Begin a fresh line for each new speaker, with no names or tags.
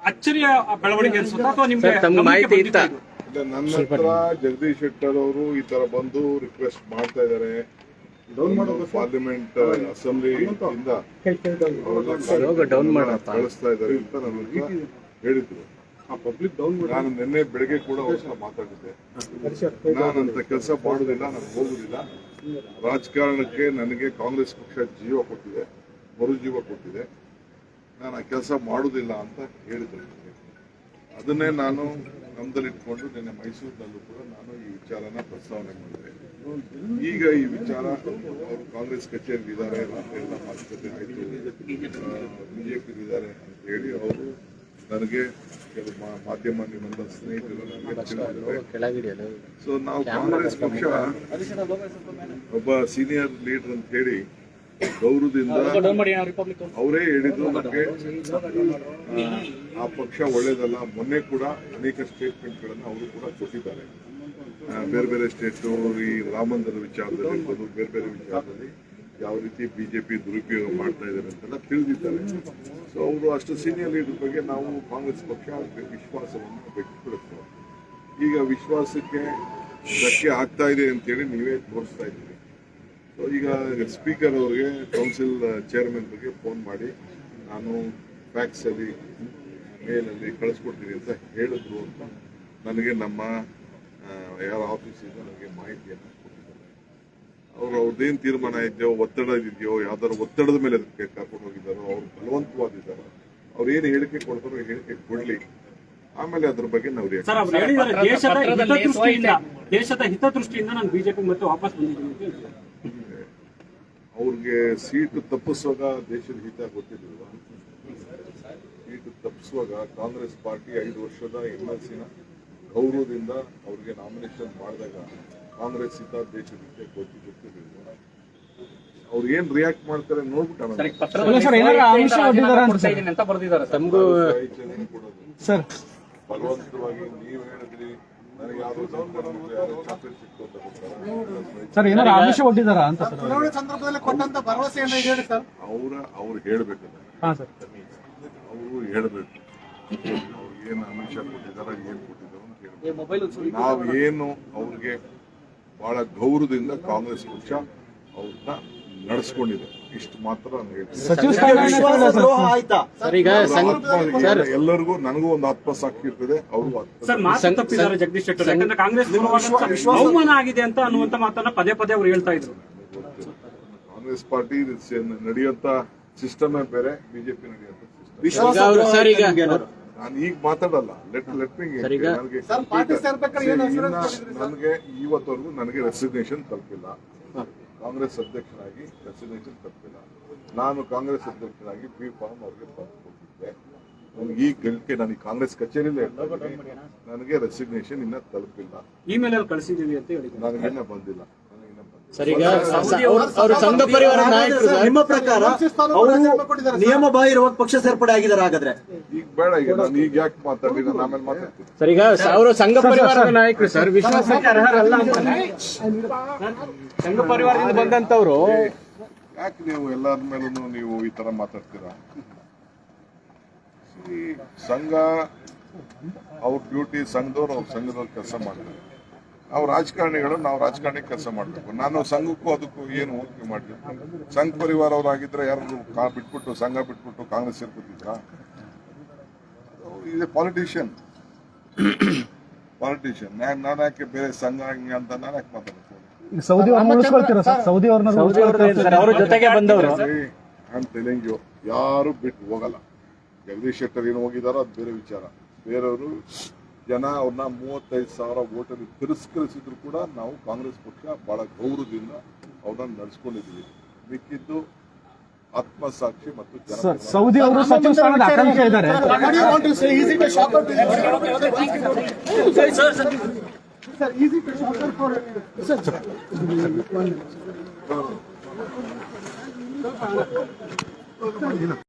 ಅಚ್ಚರಿಯ ಬೆಳವಣಿಗೆ ಅನ್ಸುತ್ತಾ ಅಥವಾ ನಿಮ್ಗೆ
ತಮ್ಮ ಮಾಹಿತಿ ಇತ್ತ?
ನನ್ನ ಹತ್ರ ಜಗದೀಶ್ ಶೆಟ್ಟರ್ ಅವರು ಈ ತರ ಬಂದು ರಿಕ್ವೆಸ್ಟ್ ಮಾಡ್ತಾ ಇದ್ದಾರೆ. ಪಾರ್ಲಿಮೆಂಟ್ ಅಸೆಂಬ್ಲಿ ಇಂದ ಕಳಿಸ್ತಾ ಇದ್ದಾರೆ ಅಂತ ನನಗೆ ಹೇಳಿದ್ರು. ನಾನು ನಿನ್ನೆ ಬೆಳಗ್ಗೆ ಕೂಡ ಅವ್ರ ಮಾತಾಡಿದ್ದೆ. ನಾನಂತ ಕೆಲಸ ಮಾಡುದಿಲ್ಲ, ನಾನು ಹೋಗುದಿಲ್ಲ. ರಾಜಕಾರಣಕ್ಕೆ ನನಗೆ ಕಾಂಗ್ರೆಸ್ ಪಕ್ಷ ಜೀವ ಕೊಟ್ಟಿದೆ, ಮರುಜೀವ ಕೊಟ್ಟಿದೆ. ನಾನು ಆ ಕೆಲಸ ಮಾಡುದಿಲ್ಲ ಅಂತ ಹೇಳಿದ್ದೆ. ಅದನ್ನೇ ನಾನು ನಮ್ದಲ್ಲಿಟ್ಕೊಂಡು ನಿನ್ನೆ ಮೈಸೂರಿನಲ್ಲೂ ಕೂಡ ನಾನು ಈ ವಿಚಾರನ ಪ್ರಸ್ತಾವನೆ ಮಾಡಿದೆ. ಈಗ ಈ ವಿಚಾರ ಅವರು ಕಾಂಗ್ರೆಸ್ ಕಚೇರಿ ಇದ್ದಾರೆ, ಎಲ್ಲ ಮಾತುಕತೆ ಆಯಿತು, ಬಿಜೆಪಿ ಇದ್ದಾರೆ ಅಂತ ಹೇಳಿ ಅವರು ನನಗೆ ಕೆಲವು ಮಾಧ್ಯಮ ನಿಮ್ಮಂತ ಸ್ನೇಹಿತರು ನನಗೆ ತಿಳಿಸಿದ್ದಾರೆ. ಸೊ ನಾವು ಕಾಂಗ್ರೆಸ್ ಪಕ್ಷ ಒಬ್ಬ ಸೀನಿಯರ್ ಲೀಡರ್ ಅಂತ ಹೇಳಿ ಗೌರವದಿಂದ ಅವರೇ ಹೇಳಿದ್ರು ನಮಗೆ ಆ ಪಕ್ಷ ಒಳ್ಳೇದಲ್ಲ. ಮೊನ್ನೆ ಕೂಡ ಅನೇಕ ಸ್ಟೇಟ್ಮೆಂಟ್ಗಳನ್ನು ಅವರು ಕೂಡ ಕೊಟ್ಟಿದ್ದಾರೆ. ಬೇರೆ ಬೇರೆ ಸ್ಟೇಟು ಈ ರಾಮ ಮಂದಿರ ವಿಚಾರದಲ್ಲಿ ಬೇರೆ ಬೇರೆ ವಿಚಾರದಲ್ಲಿ ಯಾವ ರೀತಿ ಬಿಜೆಪಿ ದುರುಪಯೋಗ ಮಾಡ್ತಾ ಇದ್ದಾರೆ ಅಂತೆಲ್ಲ ತಿಳಿದಿದ್ದಾರೆ. ಸೊ ಅವರು ಅಷ್ಟು ಸೀನಿಯರ್ ಲೀಡರ್ ಬಗ್ಗೆ ನಾವು ಕಾಂಗ್ರೆಸ್ ಪಕ್ಷ ವಿಶ್ವಾಸವನ್ನು ವ್ಯಕ್ತಪಡಿಸ್ತೇವೆ. ಈಗ ವಿಶ್ವಾಸಕ್ಕೆ ಧಕ್ಕೆ ಆಗ್ತಾ ಇದೆ ಅಂತೇಳಿ ನೀವೇ ತೋರಿಸ್ತಾ ಇದ್ದೀರಿ. ಸೊ ಈಗ ಸ್ಪೀಕರ್ ಅವರಿಗೆ ಕೌನ್ಸಿಲ್ ಚೇರ್ಮನ್ ಬಗ್ಗೆ ಫೋನ್ ಮಾಡಿ ನಾನು ಫ್ಯಾಕ್ಸಲ್ಲಿ ಮೇಲಲ್ಲಿ ಕಳಿಸ್ಕೊಡ್ತೀನಿ ಅಂತ ಹೇಳಿದ್ರು ಅಂತ ನನಗೆ ನಮ್ಮ ಯಾರ ಆಫೀಸಿಂದ ನನಗೆ ಮಾಹಿತಿಯನ್ನು ಕೊಟ್ಟಿದ್ದಾರೆ. ಅವ್ರದ್ದೇನು ತೀರ್ಮಾನ ಇದೆಯೋ, ಒತ್ತಡ ಇದೆಯೋ, ಯಾವ್ದಾದ್ರು ಒತ್ತಡದ ಮೇಲೆ ಅದಕ್ಕೆ ಕರ್ಕೊಂಡು ಹೋಗಿದ್ದಾರೋ, ಅವ್ರು ಬಲವಂತವಾಗಿದ್ದಾರೋ, ಅವ್ರು ಏನು ಹೇಳಿಕೆ ಕೊಡ್ತಾರೋ ಹೇಳಿಕೆ ಕೊಡ್ಲಿ, ಆಮೇಲೆ ಅದ್ರ ಬಗ್ಗೆ ನಾವು
ದೇಶದ ಹಿತದೃಷ್ಟಿಯಿಂದ ನಾನು ಬಿಜೆಪಿ ಮತ್ತೆ ವಾಪಸ್ ಬಂದಿದ್ದೀನಿ.
ಅವ್ರಿಗೆ ಸೀಟು ತಪ್ಪಿಸುವಾಗ ದೇಶದ ಹಿತ ಗೊತ್ತಿರಲಿಲ್ಲ. ಸೀಟು ತಪ್ಪಿಸುವಾಗ ಕಾಂಗ್ರೆಸ್ ಪಾರ್ಟಿ 5 ವರ್ಷದ MLC-ನ ಗೌರವದಿಂದ ಅವ್ರಿಗೆ ನಾಮಿನೇಷನ್ ಮಾಡಿದಾಗ ಕಾಂಗ್ರೆಸ್ ಹಿತ ದೇಶದ ಹಿತ ಗೊತ್ತಿರಲಿಲ್ಲ. ಅವ್ರು ಏನ್ ರಿಯಾಕ್ಟ್ ಮಾಡ್ತಾರೆ ನೋಡ್ಬಿಟ್ಟು ಬಲವಂತವಾಗಿ ನೀವು ಹೇಳಿದ್ರಿ ನನಗೆ ಯಾವ್ದು ಚಾಕ್ಲೇಟ್ ಸಿಕ್ತು ಅಂತ
ಸರ್, ಏನಾದ್ರು ಆಮಿಷ ಒಡ್ಡಿದಾರ ಅಂತ
ಸಂದರ್ಭದಲ್ಲಿ ಕೊಟ್ಟಂತ ಭರವಸೆಯನ್ನು ಅವ್ರು ಹೇಳ್ಬೇಕಲ್ಲ, ಅವರು ಹೇಳ್ಬೇಕು ಅವ್ರಿಗೆ ಏನು ಆಮಿಷ ಕೊಟ್ಟಿದಾರ, ಏನ್ ಕೊಟ್ಟಿದಾರ ಅಂತ ಹೇಳ್ಬೇಕು. ನಾವೇನು ಅವ್ರಿಗೆ ಬಹಳ ಗೌರವದಿಂದ ಕಾಂಗ್ರೆಸ್ ಪಕ್ಷ ಅವ್ರನ್ನ ನಡೆಸ್ಕೊಂಡಿದೆ, ಇಷ್ಟು ಮಾತ್ರ ಎಲ್ಲರಿಗೂ ನನಗೂ ಒಂದು ಆತ್ಮಸಾಕ್ಷಿ ಇರ್ತದೆ. ಅವರು
ಜಗದೀಶ್ ಶೆಟ್ಟರ್ ಯಾಕಂದ್ರೆ ಕಾಂಗ್ರೆಸ್ ಅವಮಾನ ಆಗಿದೆ ಅಂತ ಅನ್ನುವಂತ ಮಾತನ್ನ ಪದೇ ಪದೇ ಅವ್ರು ಹೇಳ್ತಾ ಇದ್ರು.
ಕಾಂಗ್ರೆಸ್ ಪಾರ್ಟಿ ನಡೆಯುವಂತ ಸಿಸ್ಟಮೇ ಬೇರೆ, ಬಿಜೆಪಿ ನಡೆಯುವಂತ ಸಿಸ್ಟಮ್. ನಾನು ಈಗ ಮಾತಾಡಲ್ಲ, ನನಗೆ ಇವತ್ತವರೆಗೂ ನನಗೆ ರೆಸಿಗ್ನೇಷನ್ ತಲುಪಿಲ್ಲ. ಕಾಂಗ್ರೆಸ್ ಅಧ್ಯಕ್ಷನಾಗಿ ರೆಸಿಗ್ನೇಷನ್ ತಲುಪಿಲ್ಲ. ನಾನು ಕಾಂಗ್ರೆಸ್ ಅಧ್ಯಕ್ಷನಾಗಿ ಬಿ ಫಾರ್ಮ್ ಅವ್ರಿಗೆ ಕೊಟ್ಟಿದ್ದೆ. ನನಗೆ ಈ ಗಳಿಕೆ ನನಗೆ ಕಾಂಗ್ರೆಸ್ ಕಚೇರಿಯಲ್ಲೇ ನನಗೆ ರೆಸಿಗ್ನೇಷನ್ ಇನ್ನ ತಲುಪಿಲ್ಲ.
ಇಮೇಲ್ ಅಲ್ಲಿ ಕಳಿಸಿದೀವಿ ಅಂತ ಹೇಳಿ
ನನಗಿನ್ನ ಬಂದಿಲ್ಲ.
ಸಂಘ ಪರಿವಾರ ನಾಯಕರು
ನಿಮ್ಮ ಪ್ರಕಾರ ಅವರು ನಿಯಮ ಬಾಹಿರವಾಗಿ ಪಕ್ಷ ಸೇರ್ಪಡೆ ಆಗಿದ್ದಾರೆ. ಹಾಗಾದ್ರೆ
ಈಗ ಬೇಡ, ಈಗ ನಾನು ಈಗ ಯಾಕೆ ಮಾತಾಡಿ, ನಾನು ಆಮೇಲೆ ಮಾತಾಡ್ತೀನಿ.
ಸರ್, ಈಗ ಅವರು ಸಂಘ ಪರಿವಾರದ ನಾಯಕರು ಸರ್, ವಿಶ್ವಾಸಕ್ಕೆ ಅರ್ಹರಲ್ಲ ಅಂತಾನೆ ಸಂಘ ಪರಿವಾರದಿಂದ ಬಂದಂತವ್ರು.
ಯಾಕೆ ನೀವು ಎಲ್ಲಾದ ಮೇಲೂ ನೀವು ಈ ತರ ಮಾತಾಡ್ತೀರಾ? ಈ ಸಂಘ ಅವ್ರ ಡ್ಯೂಟಿ, ಸಂಘದವ್ರು ಅವ್ರ ಸಂಘದವ್ರು ಕೆಲಸ ಮಾಡ್ತಾರೆ. ನಾವು ರಾಜಕಾರಣಿಗಳು, ನಾವು ರಾಜಕಾರಣಿ ಕೆಲಸ ಮಾಡಬೇಕು. ನಾನು ಸಂಘಕ್ಕೂ ಅದಕ್ಕೂ ಏನು ಹೋಲಿಕೆ ಮಾಡಿದ್ದೆ? ಸಂಘ ಪರಿವಾರ ಅವರಾಗಿದ್ರೆ ಯಾರು ಬಿಟ್ಬಿಟ್ಟು ಸಂಘ ಬಿಟ್ಬಿಟ್ಟು ಕಾಂಗ್ರೆಸ್ ಸೇರ್ಕೊತಿದ್ರ? ಇದೆ ಪಾಲಿಟಿಷಿಯನ್. ನಾನು ಯಾಕೆ ಬೇರೆ ಸಂಘ ಅಂತ ನಾನು ಯಾಕೆ ಮಾತಾಡ್ತೀನಿ?
ಸೌದಿ ಅವ್ರ
ಜೊತೆಗೆ ಬಂದವರು
ಯಾರು ಬಿಟ್ಟು ಹೋಗಲ್ಲ. ಜಗದೀಶ್ ಶೆಟ್ಟರ್ ಏನು ಹೋಗಿದಾರೋ ಅದು ಬೇರೆ ವಿಚಾರ. ಬೇರೆಯವರು ಜನ ಅವ್ರನ್ನ 35,000 ವೋಟಲ್ಲಿ ತಿರಸ್ಕರಿಸಿದ್ರು ಕೂಡ ನಾವು ಕಾಂಗ್ರೆಸ್ ಪಕ್ಷ ಬಹಳ ಗೌರವದಿಂದ ಅವ್ರನ್ನ ನಡೆಸ್ಕೊಂಡಿದ್ದೀವಿ. ಮಿಕ್ಕಿದ್ದು ಆತ್ಮಸಾಕ್ಷಿ ಮತ್ತು
ಸೌದಿ ಅವರು ಸಚಿವ ಸ್ಥಾನದ ಆಕಾಂಕ್ಷೆ ಇದ್ದಾರೆ.